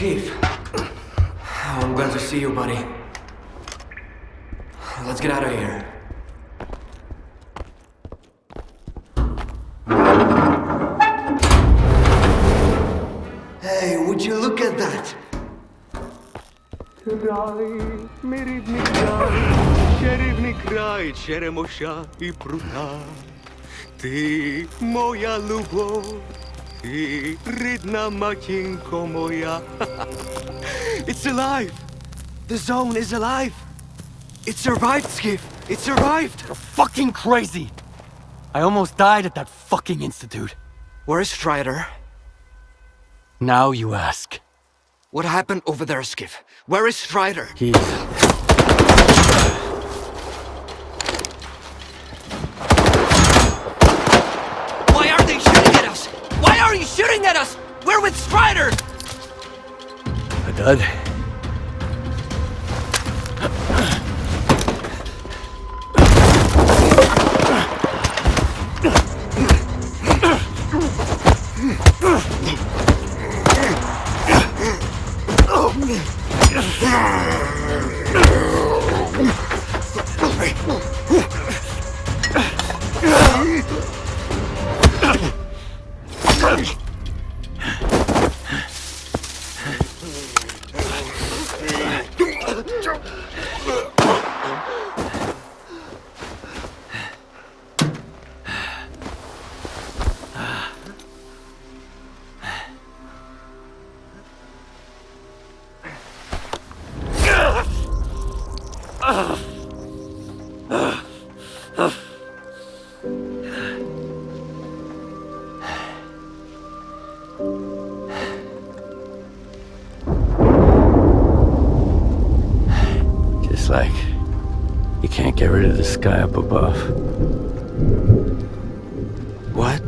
Skiff. I'm glad to see you, buddy. Let's get out of here. Hey, would you look at that? Край, мій рідний край, чарівний край, черемоша і прута. Ти моя любов, ти рідна матінко моя. It's alive! The zone is alive! It survived, Skiff! It survived! You're fucking crazy! I almost died at that fucking institute. Where's Strider? Now you ask. What happened over there, Skiff? Where is Strider? He's... Why are they shooting at us? Why are you shooting at us? We're with Strider! Dad? Just like you can't get rid of the sky up above. What?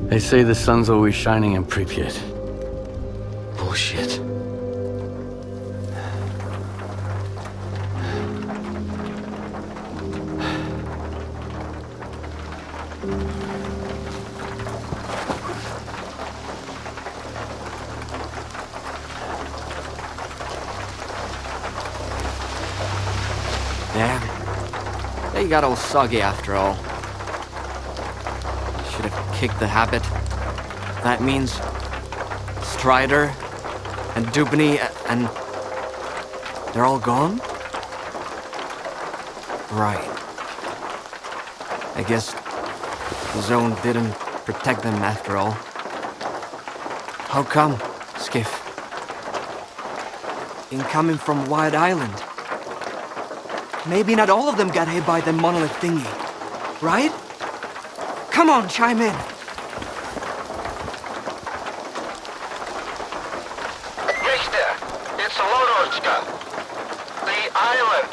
They say the sun's always shining in Pripyat. Bullshit. Damn. They got all soggy after all. Should have kicked the habit. That means Strider and Dubny and they're all gone? Right. I guess the zone didn't protect them after all. How come, Skiff? Incoming from White Island. Maybe not all of them got hit by the monolith thingy, right? Come on, chime in. Richter, it's Lodorchka. The island,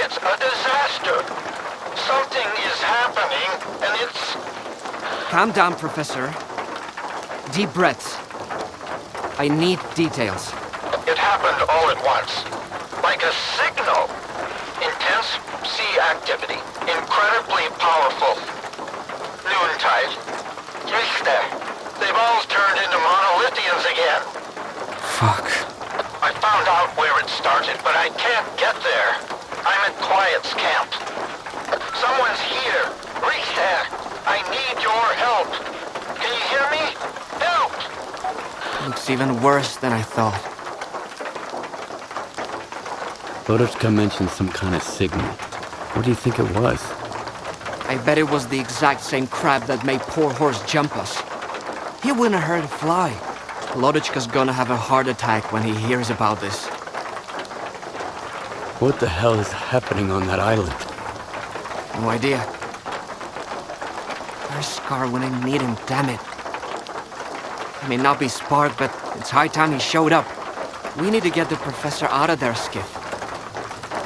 it's a disaster. Something is happening, and it's... Calm down, Professor. Deep breaths. I need details. It happened all at once. Like a signal. Intense sea activity. Incredibly powerful. Noontide. Richter, they've all turned into monolithians again. Fuck. I found out where it started, but I can't get there. I'm at Quiet's camp. Someone's here. Richter, I need your help. Can you hear me? Help! Looks even worse than I thought. Lodorchka mentioned some kind of signal. What do you think it was? I bet it was the exact same crab that made poor horse jump us. He wouldn't have hurt it fly. Lodorchka's gonna have a heart attack when he hears about this. What the hell is happening on that island? No idea. Where's Scar when I need him, damn it? He may not be smart, but it's high time he showed up. We need to get the professor out of there, Skiff.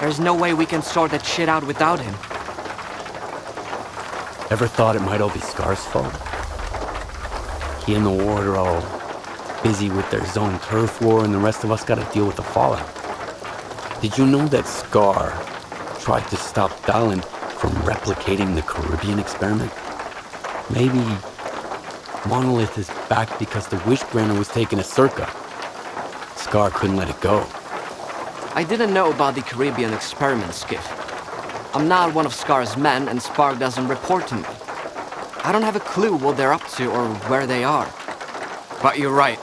There's no way we can sort that shit out without him. Ever thought it might all be Scar's fault? He and the Ward are all busy with their zone turf war, and the rest of us gotta deal with the fallout. Did you know that Scar tried to stop Dallin from replicating the Caribbean experiment? Maybe Monolith is back because the Wishgranter was taken to Circa. S.T.A.L.K.E.R couldn't let it go. I didn't know about the Caribbean experiment skiff. I'm not one of S.T.A.L.K.E.R's men, and Spark doesn't report to me. I don't have a clue what they're up to or where they are. But you're right.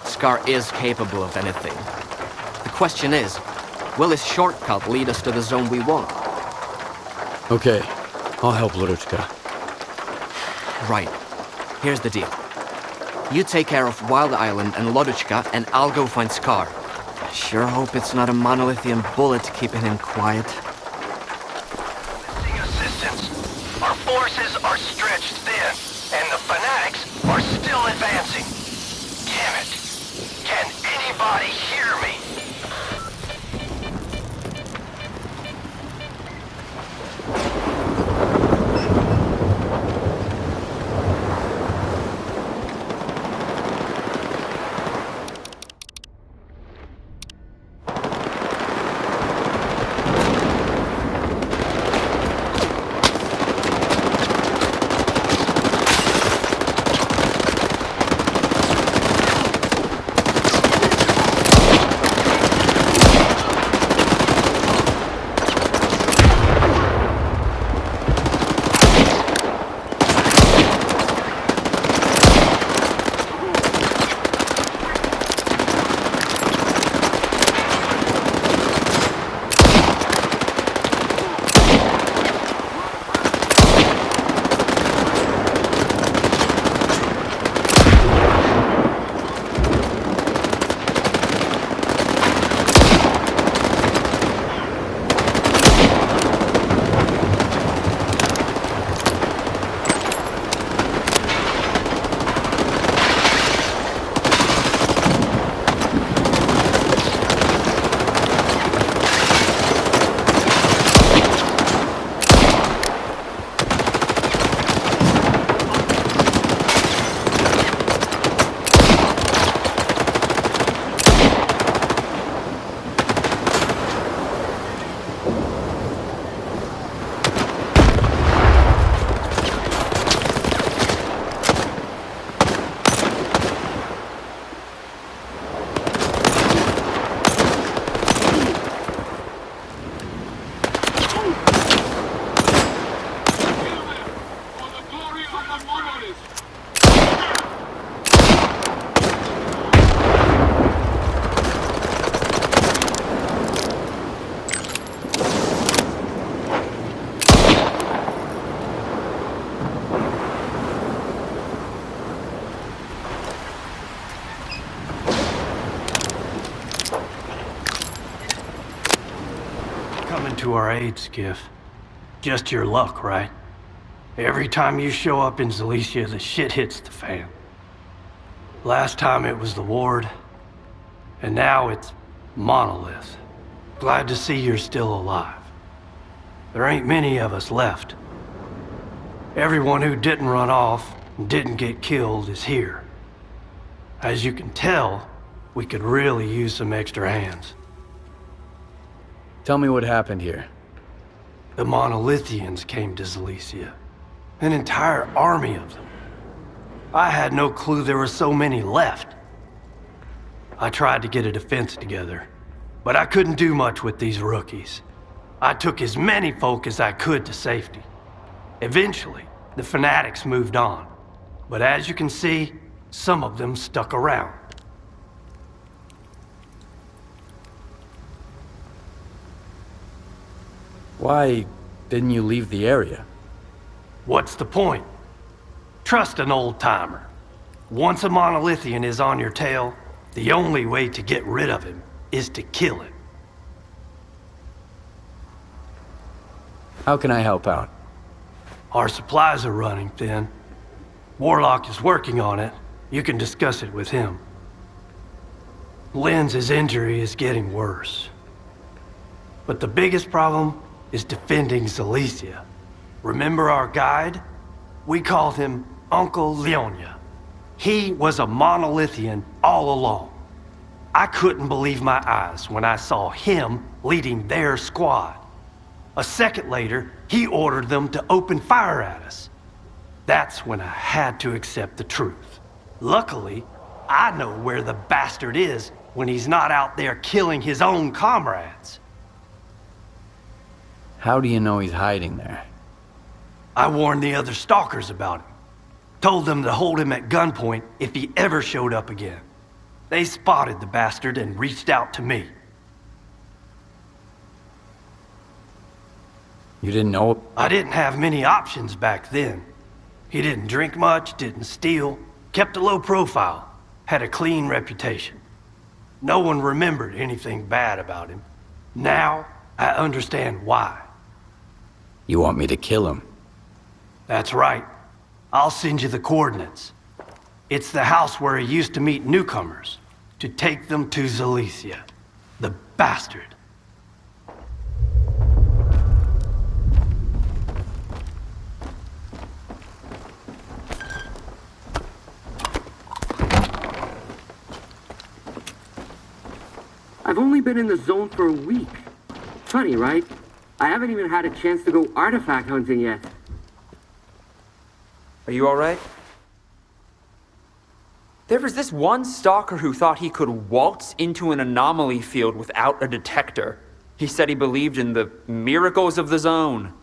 S.T.A.L.K.E.R is capable of anything. The question is, will his shortcut lead us to the zone we want? Okay, I'll help Ludochka. Right. Here's the deal. You take care of Wild Island and Loduchka, and I'll go find S.T.A.L.K.E.R. Sure hope it's not a monolithian bullet keeping him quiet. Seeking assistance. Our forces are stretched thin, and the fanatics are still advancing. Damn it. Can anybody hear me? Coming to our aid, Skiff. Just your luck, right? Every time you show up in Zalicia, the shit hits the fan. Last time it was the Ward, and now it's Monolith. Glad to see you're still alive. There ain't many of us left. Everyone who didn't run off and didn't get killed is here. As you can tell, we could really use some extra hands. Tell me what happened here. The Monolithians came to Zalicia. An entire army of them. I had no clue there were so many left. I tried to get a defense together, but I couldn't do much with these rookies. I took as many folk as I could to safety. Eventually, the fanatics moved on. But as you can see, some of them stuck around. Why didn't you leave the area? What's the point? Trust an old-timer. Once a Monolithian is on your tail, the only way to get rid of him is to kill him. How can I help out? Our supplies are running thin. Warlock is working on it. You can discuss it with him. Lenz's injury is getting worse. But the biggest problem is defending Zalicia. Remember our guide? We called him Uncle Leonia. He was a Monolithian all along. I couldn't believe my eyes when I saw him leading their squad. A second later, he ordered them to open fire at us. That's when I had to accept the truth. Luckily, I know where the bastard is when he's not out there killing his own comrades. How do you know he's hiding there? I warned the other stalkers about him. Told them to hold him at gunpoint if he ever showed up again. They spotted the bastard and reached out to me. You didn't know? I didn't have many options back then. He didn't drink much, didn't steal, kept a low profile, had a clean reputation. No one remembered anything bad about him. Now, I understand why. You want me to kill him? That's right. I'll send you the coordinates. It's the house where he used to meet newcomers, to take them to Zalicia. The bastard. I've only been in the zone for a week. Funny, right? I haven't even had a chance to go artifact hunting yet. Are you alright? There was this one stalker who thought he could waltz into an anomaly field without a detector. He said he believed in the miracles of the zone.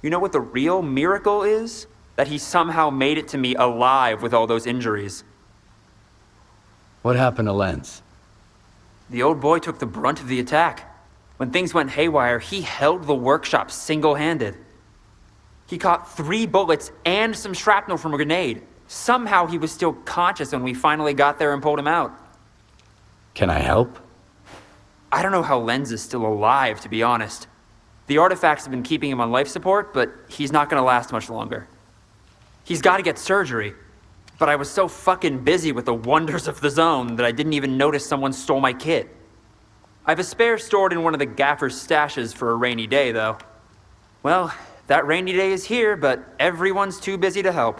You know what the real miracle is? That he somehow made it to me alive with all those injuries. What happened to Lenz? The old boy took the brunt of the attack. When things went haywire, he held the workshop single-handed. He caught 3 bullets and some shrapnel from a grenade. Somehow he was still conscious when we finally got there and pulled him out. Can I help? I don't know how Lenz is still alive, to be honest. The artifacts have been keeping him on life support, but he's not gonna last much longer. He's gotta get surgery. But I was so fucking busy with the wonders of the zone that I didn't even notice someone stole my kit. I have a spare stored in one of the gaffer's stashes for a rainy day, though. Well, that rainy day is here, but everyone's too busy to help.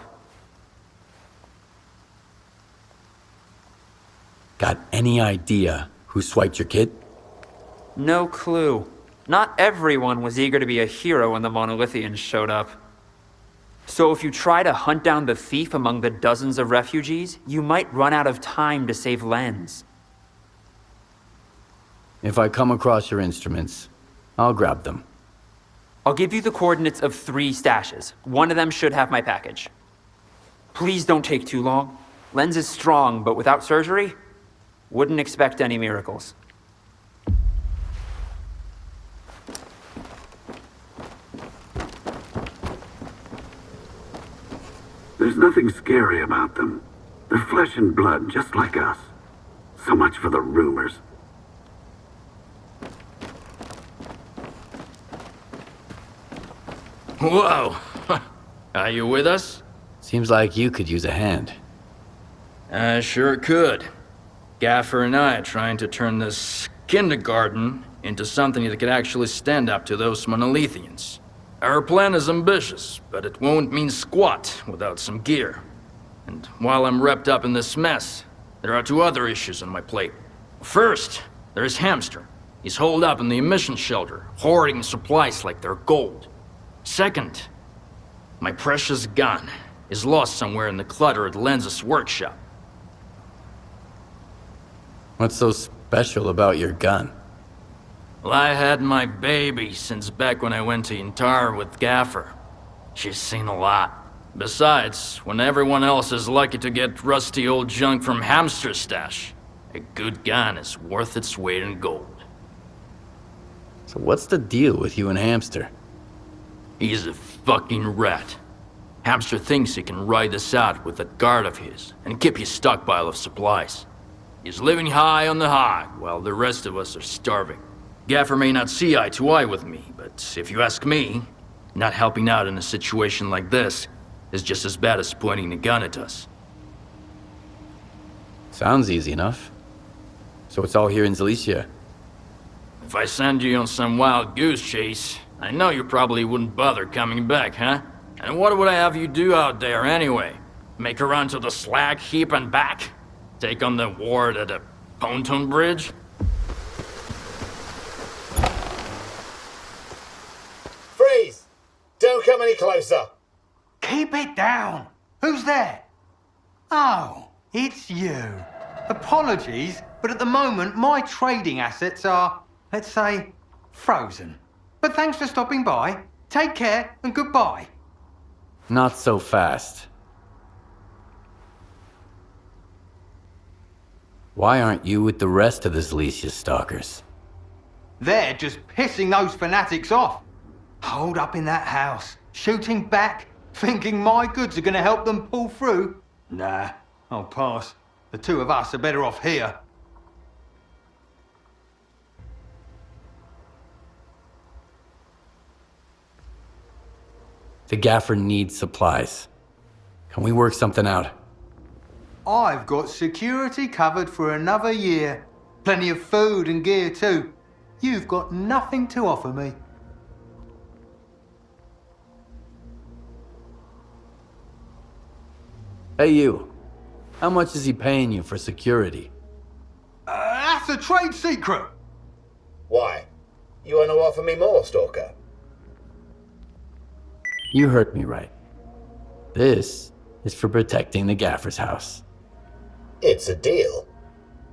Got any idea who swiped your kit? No clue. Not everyone was eager to be a hero when the Monolithians showed up. So if you try to hunt down the thief among the dozens of refugees, you might run out of time to save Lenz. If I come across your instruments, I'll grab them. I'll give you the coordinates of 3 stashes. One of them should have my package. Please don't take too long. Lenz is strong, but without surgery, wouldn't expect any miracles. There's nothing scary about them. They're flesh and blood, just like us. So much for the rumors. Whoa! Are you with us? Seems like you could use a hand. I sure could. Gaffer and I are trying to turn this kindergarten into something that could actually stand up to those Monolithians. Our plan is ambitious, but it won't mean squat without some gear. And while I'm wrapped up in this mess, there are 2 other issues on my plate. First, there's Hamster. He's holed up in the emission shelter, hoarding supplies like they're gold. Second, my precious gun is lost somewhere in the clutter at Lenz's workshop. What's so special about your gun? Well, I had my baby since back when I went to S.T.A.L.K.E.R with Gaffer. She's seen a lot. Besides, when everyone else is lucky to get rusty old junk from Hamster's stash, a good gun is worth its weight in gold. So what's the deal with you and Hamster? He's a fucking rat. Hamster thinks he can ride this out with that guard of his and keep his stockpile of supplies. He's living high on the hog while the rest of us are starving. Gaffer may not see eye to eye with me, but if you ask me, not helping out in a situation like this is just as bad as pointing a gun at us. Sounds easy enough. So it's all here in Zalicia. If I send you on some wild goose chase, I know you probably wouldn't bother coming back, huh? And what would I have you do out there anyway? Make a run to the slag heap and back? Take on the ward at a pontoon bridge? Freeze! Don't come any closer. Keep it down. Who's that? Oh, It's you. Apologies, but at the moment my trading assets are, let's say, frozen. But thanks for stopping by. Take care and goodbye. Not so fast. Why aren't you with the rest of the Zalesia stalkers? They're just pissing those fanatics off. Holed up in that house, shooting back, thinking my goods are gonna help them pull through. Nah, I'll pass. The two of us are better off here. The gaffer needs supplies. Can we work something out? I've got security covered for another year. Plenty of food and gear too. You've got nothing to offer me. Hey you, how much is he paying you for security? That's a trade secret. Why? You want to offer me more, Stalker? You heard me right. This is for protecting the gaffer's house. It's a deal.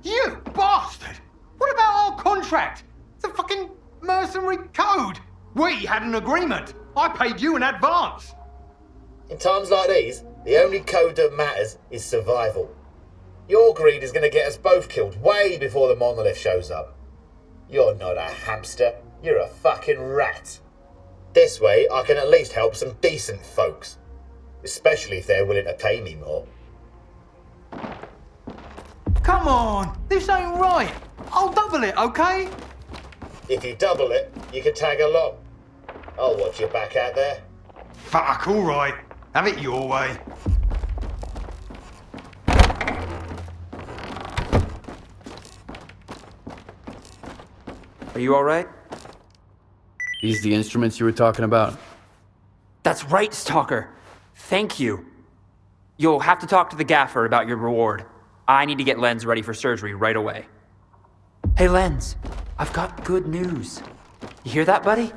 You bastard! What about our contract? The fucking mercenary code. We had an agreement. I paid you in advance. In times like these, the only code that matters is survival. Your greed is going to get us both killed way before the monolith shows up. You're not a hamster, you're a fucking rat. This way, I can at least help some decent folks. Especially if they're willing to pay me more. Come on, this ain't right. I'll double it, okay? If you double it, you can tag along. I'll watch your back out there. Fuck, all right. Have it your way. Are you alright? These the instruments you were talking about? That's right, Stalker. Thank you. You'll have to talk to the gaffer about your reward. I need to get Lens ready for surgery right away. Hey, Lens. I've got good news. You hear that, buddy?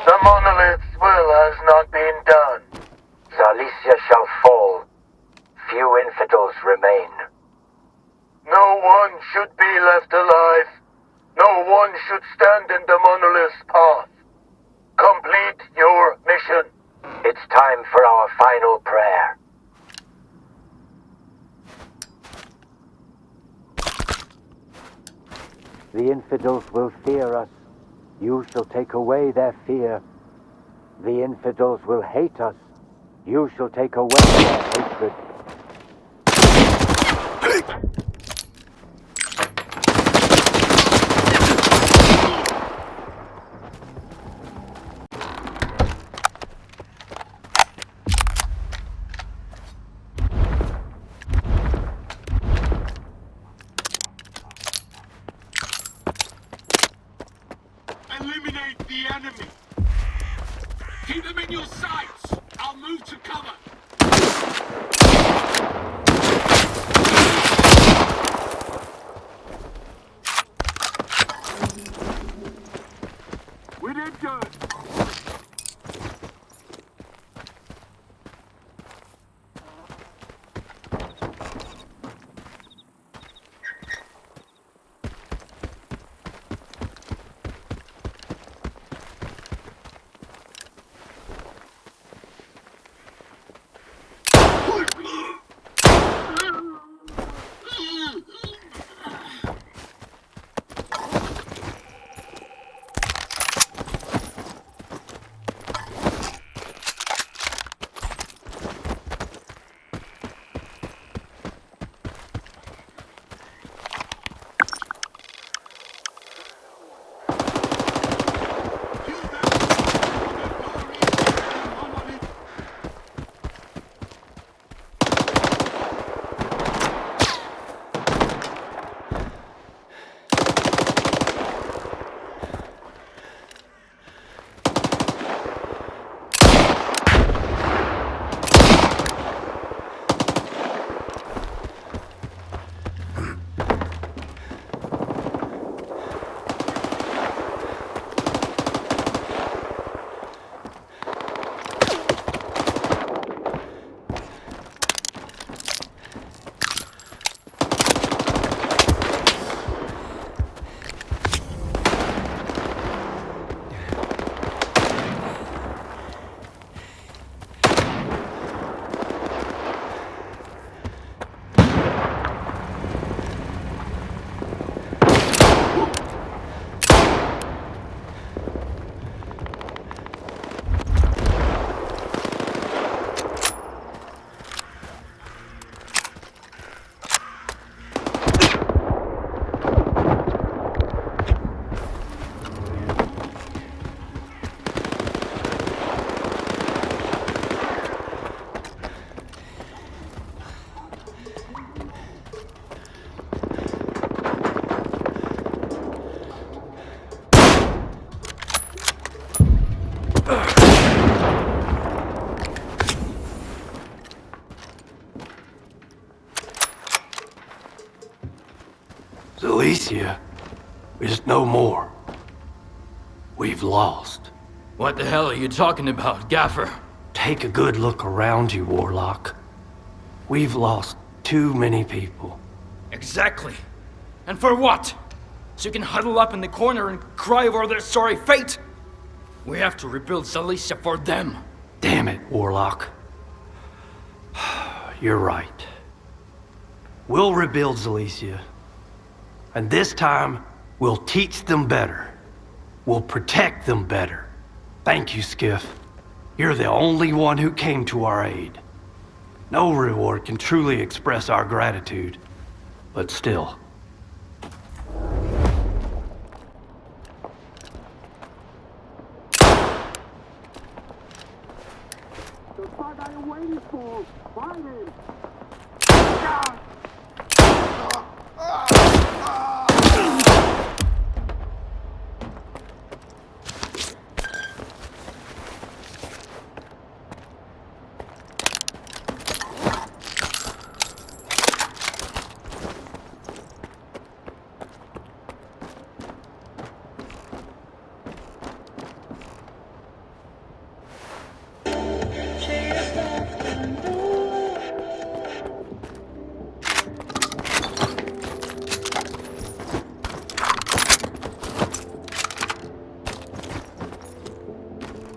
The monolith's will has not been done. Zalesia shall fall. Few infidels remain. No one should be left alive. No one should stand in the monolith's path. Complete your mission. It's time for our final prayer. The infidels will fear us. You shall take away their fear. The infidels will hate us. You shall take away their hatred. Eliminate the enemy. Keep them in your sights. I'll move to cover. Zalicia is no more. We've lost. What the hell are you talking about, Gaffer? Take a good look around you, Warlock. We've lost too many people. Exactly. And for what? So you can huddle up in the corner and cry over their sorry fate? We have to rebuild Zalicia for them. Damn it, Warlock. You're right. We'll rebuild Zalicia. And this time, we'll teach them better. We'll protect them better. Thank you, Skiff. You're the only one who came to our aid. No reward can truly express our gratitude, but still. The fuck are you waiting for? Find him!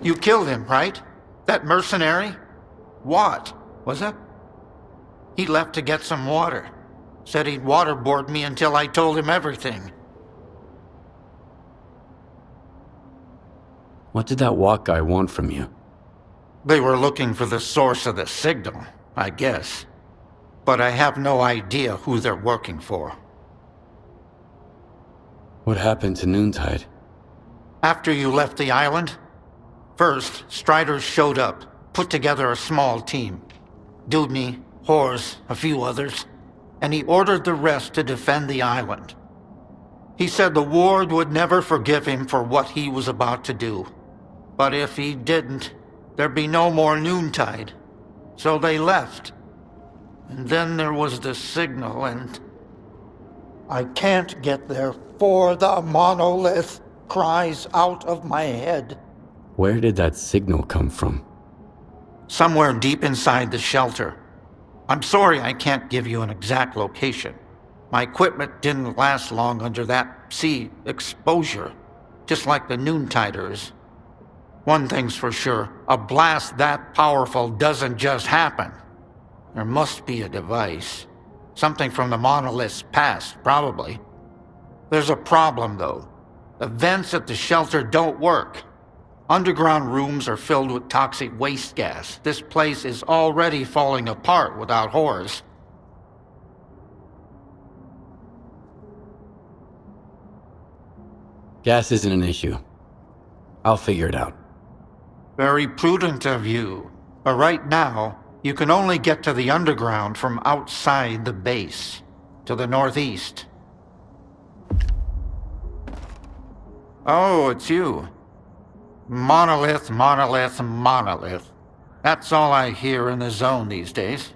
You killed him, right? That mercenary? What was it? He left to get some water. Said he'd waterboard me until I told him everything. What did that walk guy want from you? They were looking for the source of the signal, I guess. But I have no idea who they're working for. What happened to Noontide? After you left the island, first, Striders showed up, put together a small team. Dubny, Hors, a few others, and he ordered the rest to defend the island. He said the ward would never forgive him for what he was about to do. But if he didn't, there'd be no more Noontide. So they left. And then there was the signal, and I can't get there, for the monolith cries out of my head. Where did that signal come from? Somewhere deep inside the shelter. I'm sorry I can't give you an exact location. My equipment didn't last long under that sea exposure, just like the Noontiders. One thing's for sure, a blast that powerful doesn't just happen. There must be a device. Something from the monolith's past, probably. There's a problem, though. The vents at the shelter don't work. Underground rooms are filled with toxic waste gas. This place is already falling apart without Hors. Gas isn't an issue. I'll figure it out. Very prudent of you. But right now, you can only get to the underground from outside the base, to the northeast. Oh, it's you. Monolith, monolith, monolith. That's all I hear in the zone these days.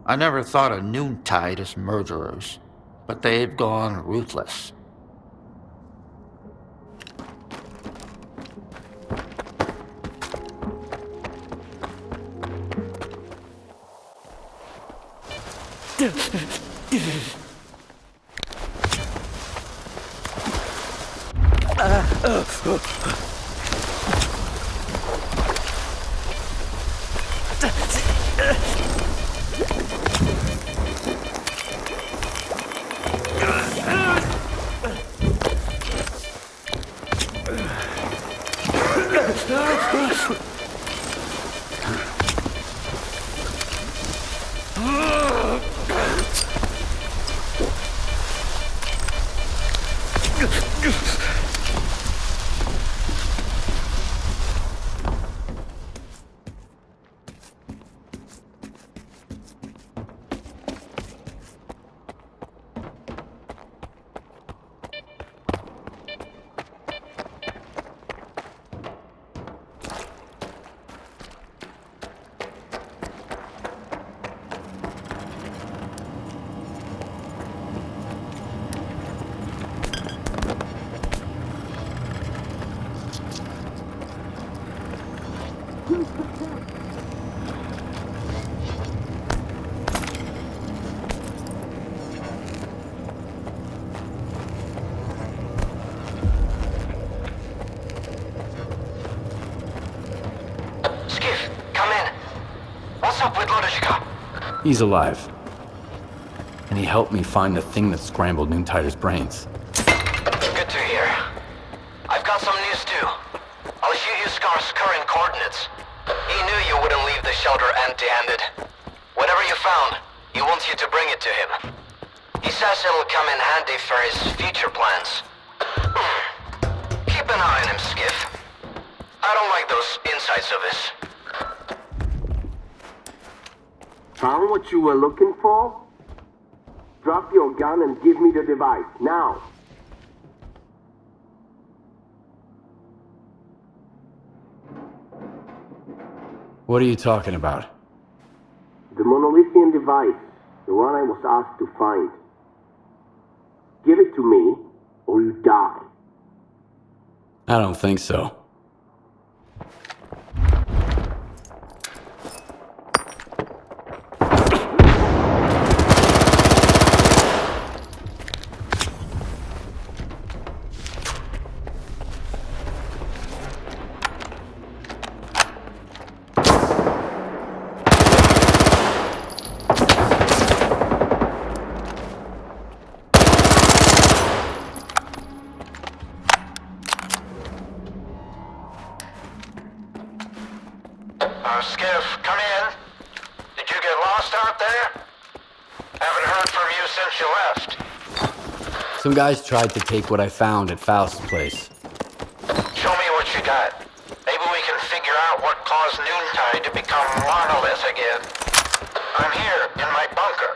I never thought of Noontide as murderers, but they've gone ruthless. He's alive. And he helped me find the thing that scrambled Noontider's brains. Good to hear. I've got some news too. I'll shoot you S.T.A.L.K.E.R's current coordinates. He knew you wouldn't leave the shelter empty-handed. Whatever you found, he wants you to bring it to him. He says it'll come in handy for his future plans. Keep an eye on him, Skiff. I don't like those insights of his. Found what you were looking for? Drop your gun and give me the device, now! What are you talking about? The monolithian device, the one I was asked to find. Give it to me, or you die. I don't think so. Skiff, come in. Did you get lost out there? Haven't heard from you since you left. Some guys tried to take what I found at Faust's place. Show me what you got. Maybe we can figure out what caused Noontide to become monolith again. I'm here, in my bunker.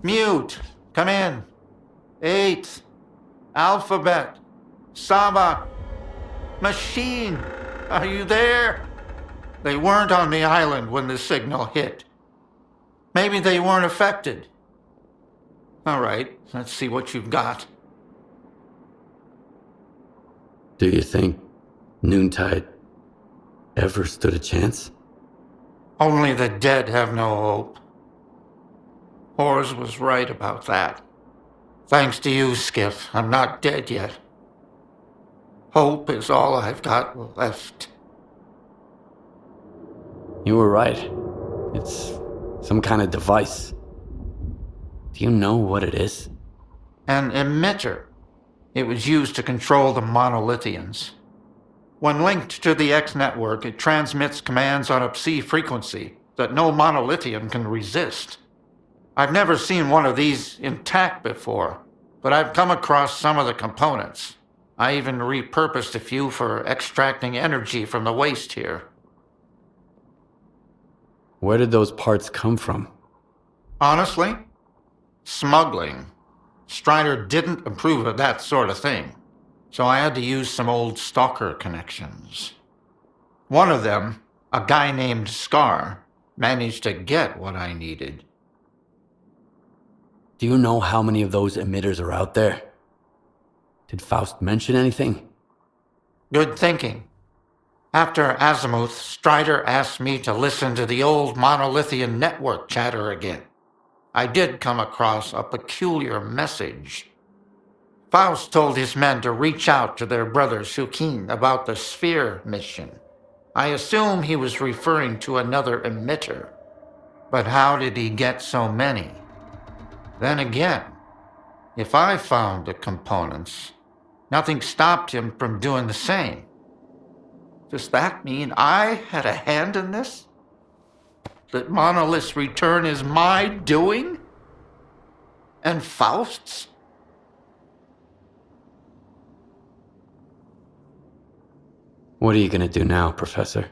Mute, come in. 8. Alphabet. Saba. Machine, are you there? They weren't on the island when the signal hit. Maybe they weren't affected. All right, let's see what you've got. Do you think Noontide ever stood a chance? Only the dead have no hope. Hors was right about that. Thanks to you, Skiff, I'm not dead yet. Hope is all I've got left. You were right. It's some kind of device. Do you know what it is? An emitter. It was used to control the monolithians. When linked to the X network, it transmits commands on a psi frequency that no monolithian can resist. I've never seen one of these intact before, but I've come across some of the components. I even repurposed a few for extracting energy from the waste here. Where did those parts come from? Honestly, smuggling. Strider didn't approve of that sort of thing, so I had to use some old S.T.A.L.K.E.R connections. One of them, a guy named S.T.A.L.K.E.R, managed to get what I needed. Do you know how many of those emitters are out there? Did Faust mention anything? Good thinking. After Azimuth, Strider asked me to listen to the old monolithian network chatter again. I did come across a peculiar message. Faust told his men to reach out to their brother Sukin about the S.T.A.L.K.E.R mission. I assume he was referring to another emitter. But how did he get so many? Then again, if I found the components, nothing stopped him from doing the same. Does that mean I had a hand in this? That Monolith's return is my doing? And Faust's? What are you gonna do now, Professor?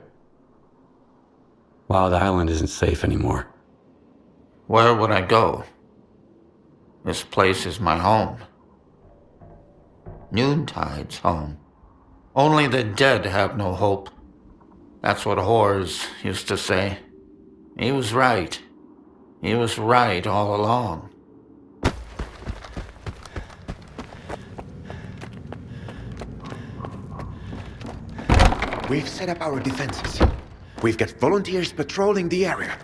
Wild Island isn't safe anymore. Where would I go? This place is my home. Noontide's home. Only the dead have no hope. That's what Hors used to say. He was right. He was right all along. We've set up our defenses. We've got volunteers patrolling the area.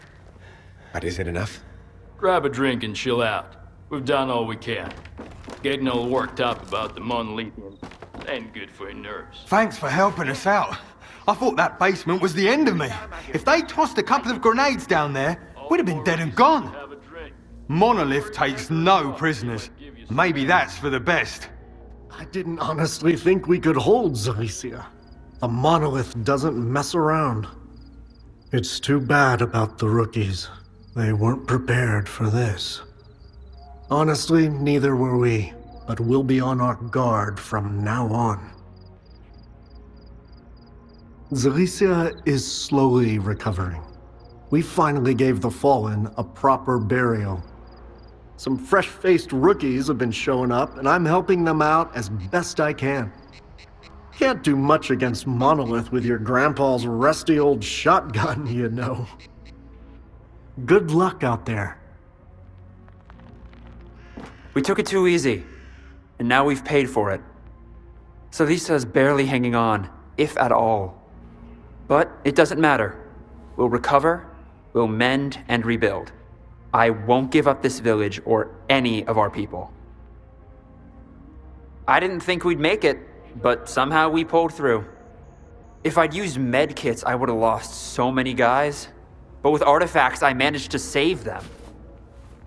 But is it enough? Grab a drink and chill out. We've done all we can. Getting all worked up about the Monolithians ain't good for your nerves. Thanks for helping us out. I thought that basement was the end of me. If they tossed a couple of grenades down there, we'd have been dead and gone. Monolith takes no prisoners. Maybe that's for the best. I didn't honestly think we could hold Zalicia. The Monolith doesn't mess around. It's too bad about the rookies. They weren't prepared for this. Honestly, neither were we, but we'll be on our guard from now on. Zalicia is slowly recovering. We finally gave the Fallen a proper burial. Some fresh-faced rookies have been showing up, and I'm helping them out as best I can. Can't do much against Monolith with your grandpa's rusty old shotgun, you know. Good luck out there. We took it too easy, and now we've paid for it. Salicia's barely hanging on, if at all. But it doesn't matter. We'll recover, we'll mend, and rebuild. I won't give up this village or any of our people. I didn't think we'd make it, but somehow we pulled through. If I'd used med kits, I would have lost so many guys. But with artifacts, I managed to save them.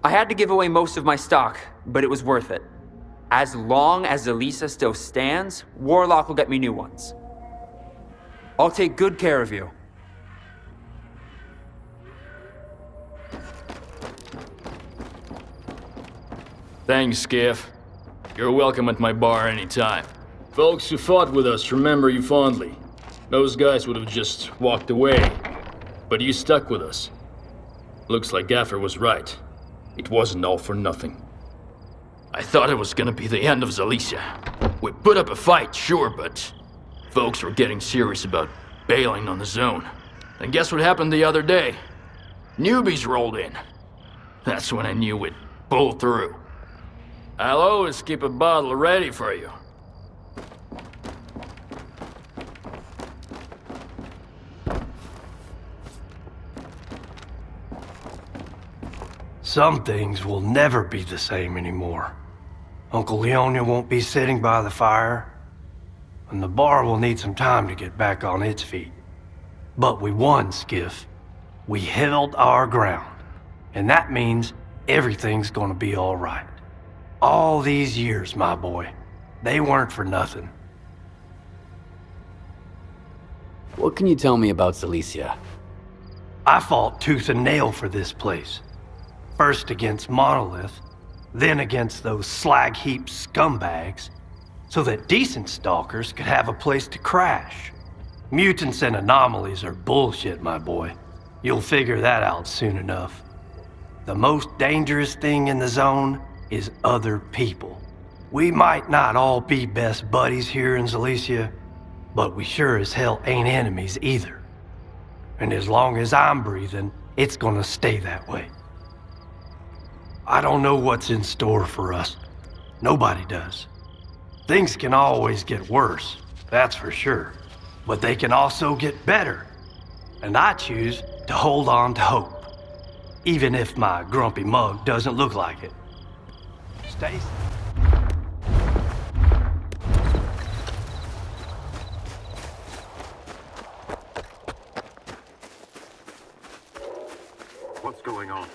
I had to give away most of my stock, but it was worth it. As long as Zalicia still stands, Warlock will get me new ones. I'll take good care of you. Thanks, Skiff. You're welcome at my bar anytime. Folks who fought with us remember you fondly. Those guys would have just walked away. But you stuck with us. Looks like Gaffer was right. It wasn't all for nothing. I thought it was gonna be the end of Zalicia. We put up a fight, sure, but folks were getting serious about bailing on the zone. And guess what happened the other day? Newbies rolled in. That's when I knew we'd pull through. I'll always keep a bottle ready for you. Some things will never be the same anymore. Uncle Leonia won't be sitting by the fire, and the bar will need some time to get back on its feet. But we won, Skiff. We held our ground, and that means everything's gonna be all right. All these years, my boy, they weren't for nothing. What can you tell me about Zalicia? I fought tooth and nail for this place. First against Monolith, then against those slag heap scumbags, so that decent stalkers could have a place to crash. Mutants and anomalies are bullshit, my boy. You'll figure that out soon enough. The most dangerous thing in the zone is other people. We might not all be best buddies here in Zalicia, but we sure as hell ain't enemies either. And as long as I'm breathing, it's gonna stay that way. I don't know what's in store for us. Nobody does. Things can always get worse, that's for sure. But they can also get better. And I choose to hold on to hope. Even if my grumpy mug doesn't look like it. Stay. What's going on?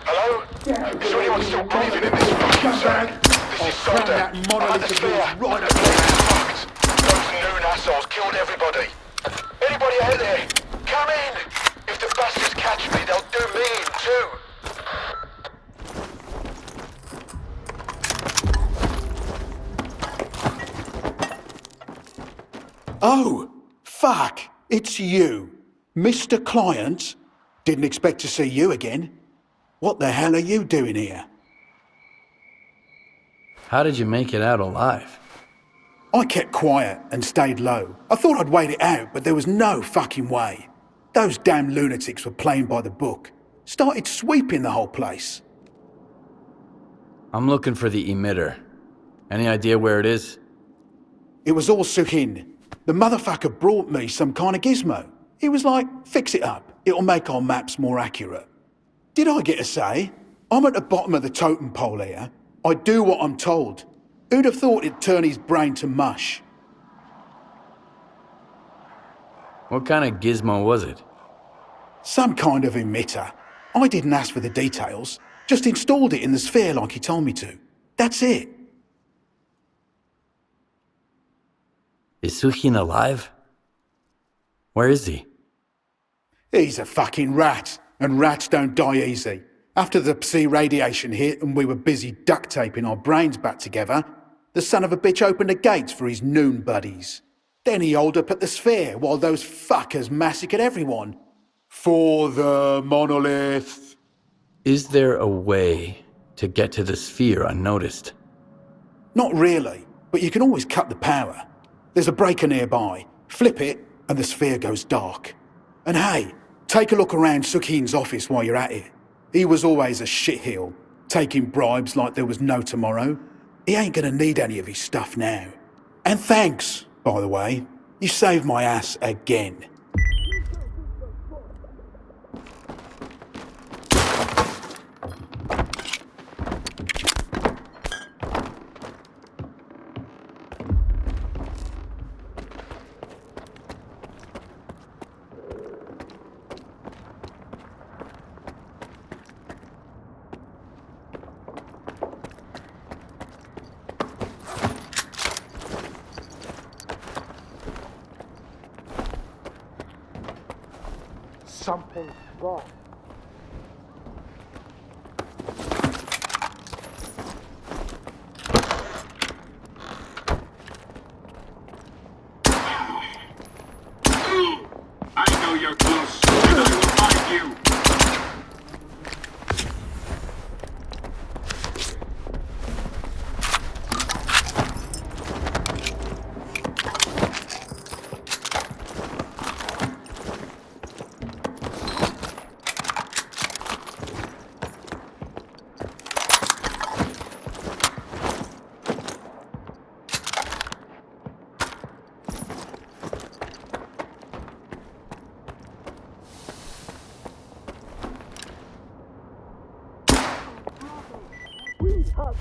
Hello? Is there anyone still breathing in this fucking zone? This is Soldier. monolith of yours right up Fucked. Those noon assholes killed everybody. Anybody out there? Come in! If the bastards catch me, they'll do me in too. Oh, fuck. It's you. Mr. Client. Didn't expect to see you again. What the hell are you doing here? How did you make it out alive? I kept quiet and stayed low. I thought I'd wait it out, but there was no fucking way. Those damn lunatics were playing by the book. Started sweeping the whole place. I'm looking for the emitter. Any idea where it is? It was all Suhin. The motherfucker brought me some kind of gizmo. He was like, fix it up. It'll make our maps more accurate. Did I get a say? I'm at the bottom of the totem pole here. I do what I'm told. Who'd have thought it'd turn his brain to mush? What kind of gizmo was it? Some kind of emitter. I didn't ask for the details. Just installed it in the sphere like he told me to. That's it. Is Suhin alive? Where is he? He's a fucking rat, and rats don't die easy. After the psi radiation hit and we were busy duct taping our brains back together, the son of a bitch opened the gates for his noon buddies. Then he holed up at the sphere while those fuckers massacred everyone. For the monolith. Is there a way to get to the sphere unnoticed? Not really, but you can always cut the power. There's a breaker nearby. Flip it, and the sphere goes dark. And hey, take a look around Sukhin's office while you're at it. He was always a shitheel, taking bribes like there was no tomorrow. He ain't gonna need any of his stuff now. And thanks, by the way. You saved my ass again. Something's wrong. I know you're close, and I will find you.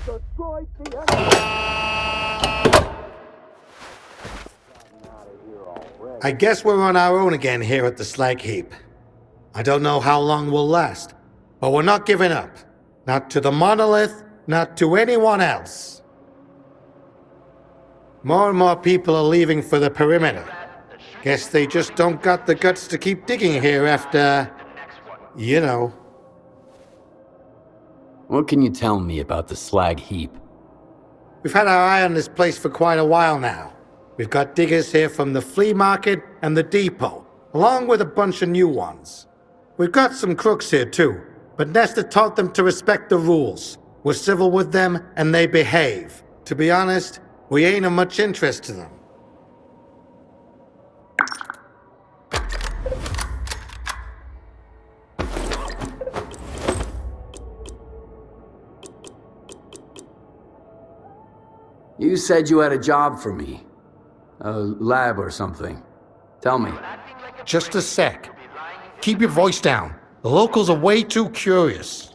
Destroyed the enemy. I guess we're on our own again here at the slag heap. I don't know how long we'll last, but we're not giving up. Not to the monolith, not to anyone else. More and more people are leaving for the perimeter. Guess they just don't got the guts to keep digging here after, you know. What can you tell me about the slag heap? We've had our eye on this place for quite a while now. We've got diggers here from the flea market and the depot, along with a bunch of new ones. We've got some crooks here too, but Nesta taught them to respect the rules. We're civil with them and they behave. To be honest, we ain't of much interest to them. You said you had a job for me. A lab or something. Tell me. Just a sec. Keep your voice down. The locals are way too curious.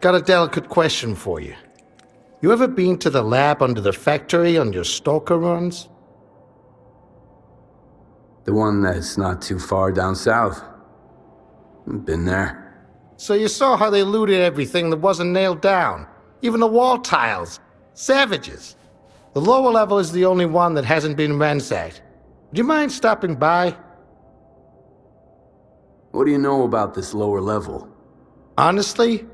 Got a delicate question for you. You ever been to the lab under the factory on your S.T.A.L.K.E.R runs? The one that's not too far down south. Been there. So you saw how they looted everything that wasn't nailed down. Even the wall tiles. Savages. The lower level is the only one that hasn't been ransacked. Would you mind stopping by? What do you know about this lower level? Honestly,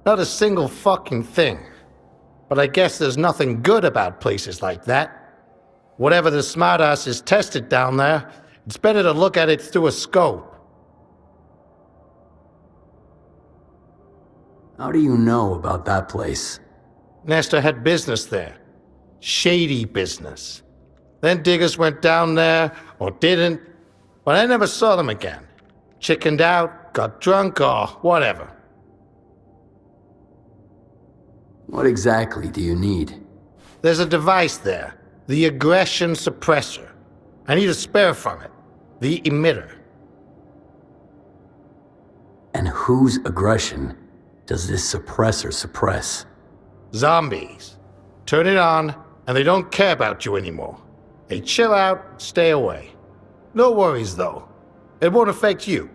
not a single fucking thing. But I guess there's nothing good about places like that. Whatever the smartass is tested down there, it's better to look at it through a scope. How do you know about that place? Nestor had business there. Shady business. Then diggers went down there, or didn't, but I never saw them again. Chickened out, got drunk, or whatever. What exactly do you need? There's a device there. The aggression suppressor. I need a spare from it. The emitter. And whose aggression does this suppressor suppress? Zombies. Turn it on, and they don't care about you anymore. They chill out, stay away. No worries, though. It won't affect you.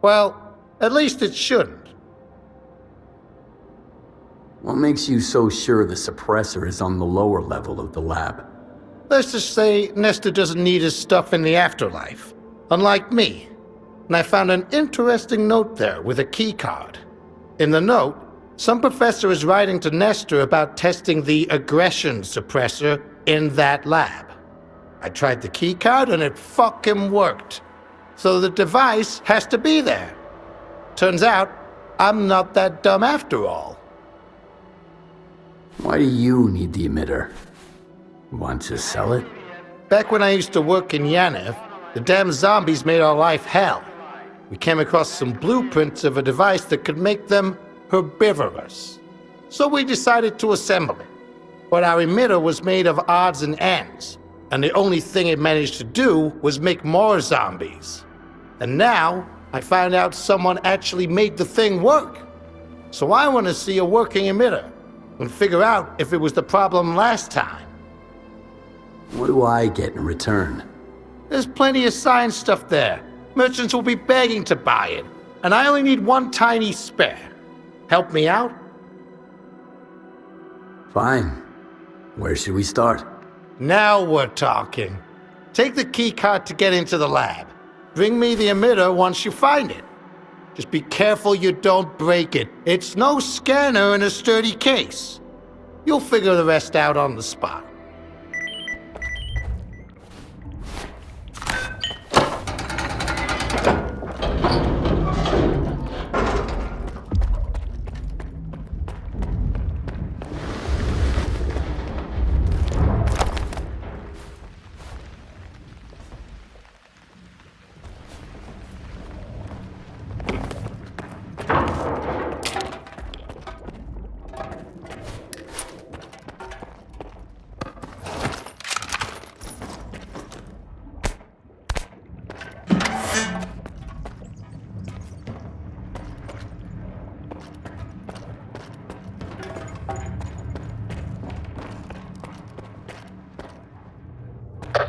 Well, at least it shouldn't. What makes you so sure the suppressor is on the lower level of the lab? Let's just say Nestor doesn't need his stuff in the afterlife. Unlike me. And I found an interesting note there with a key card. In the note, some professor is writing to Nestor about testing the aggression suppressor in that lab. I tried the key card and it fucking worked. So the device has to be there. Turns out, I'm not that dumb after all. Why do you need the emitter? Want to sell it? Back when I used to work in Yanev, the damn zombies made our life hell. We came across some blueprints of a device that could make them herbivorous. So we decided to assemble it. But our emitter was made of odds and ends, and the only thing it managed to do was make more zombies. And now, I found out someone actually made the thing work. So I want to see a working emitter, and figure out if it was the problem last time. What do I get in return? There's plenty of science stuff there. Merchants will be begging to buy it, and I only need one tiny spare. Help me out? Fine. Where should we start? Now we're talking. Take the key card to get into the lab. Bring me the emitter once you find it. Just be careful you don't break it. It's no scanner in a sturdy case. You'll figure the rest out on the spot.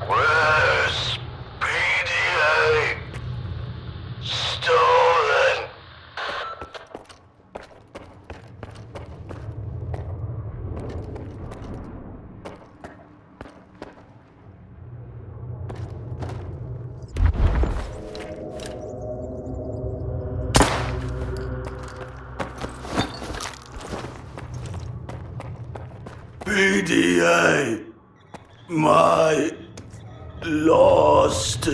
Where's PDA? Stolen. PDA, my lost.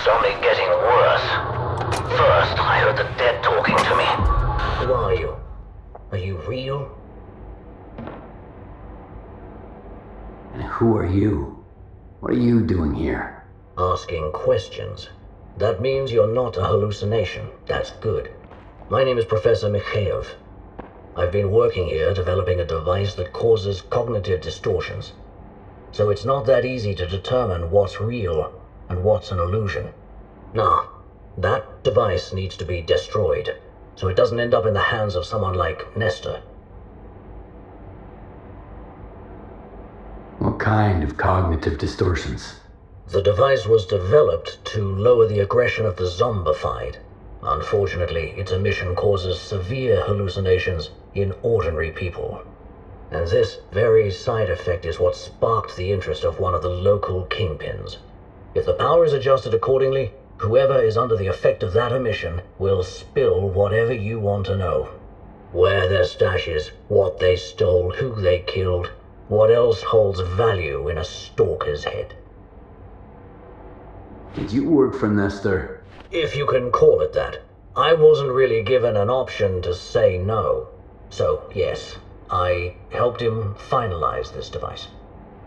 It's only getting worse. First, I heard the dead talking to me. Who are you? Are you real? And who are you? What are you doing here? Asking questions. That means you're not a hallucination. That's good. My name is Professor Mikhailov. I've been working here developing a device that causes cognitive distortions. So it's not that easy to determine what's real and what's an illusion. Nah, that device needs to be destroyed, so it doesn't end up in the hands of someone like Nestor. What kind of cognitive distortions? The device was developed to lower the aggression of the zombified. Unfortunately, its emission causes severe hallucinations in ordinary people. And this very side effect is what sparked the interest of one of the local kingpins. If the power is adjusted accordingly, whoever is under the effect of that emission will spill whatever you want to know. Where their stash is, what they stole, who they killed, what else holds value in a stalker's head. Did you work for Nestor? If you can call it that. I wasn't really given an option to say no. So, yes, I helped him finalize this device.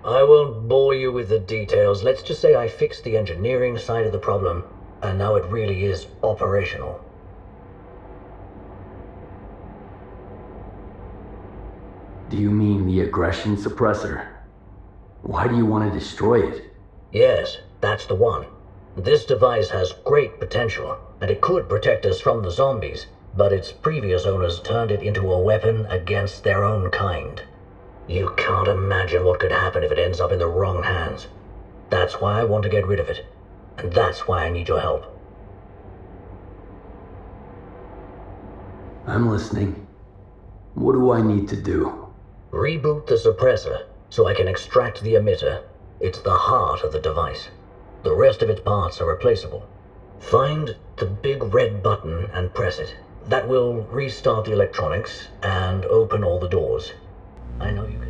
I won't bore you with the details. Let's just say I fixed the engineering side of the problem, and now it really is operational. Do you mean the aggression suppressor? Why do you want to destroy it? Yes, that's the one. This device has great potential, and it could protect us from the zombies, but its previous owners turned it into a weapon against their own kind. You can't imagine what could happen if it ends up in the wrong hands. That's why I want to get rid of it, and that's why I need your help. I'm listening. What do I need to do? Reboot the suppressor so I can extract the emitter. It's the heart of the device. The rest of its parts are replaceable. Find the big red button and press it. That will restart the electronics and open all the doors. I know you can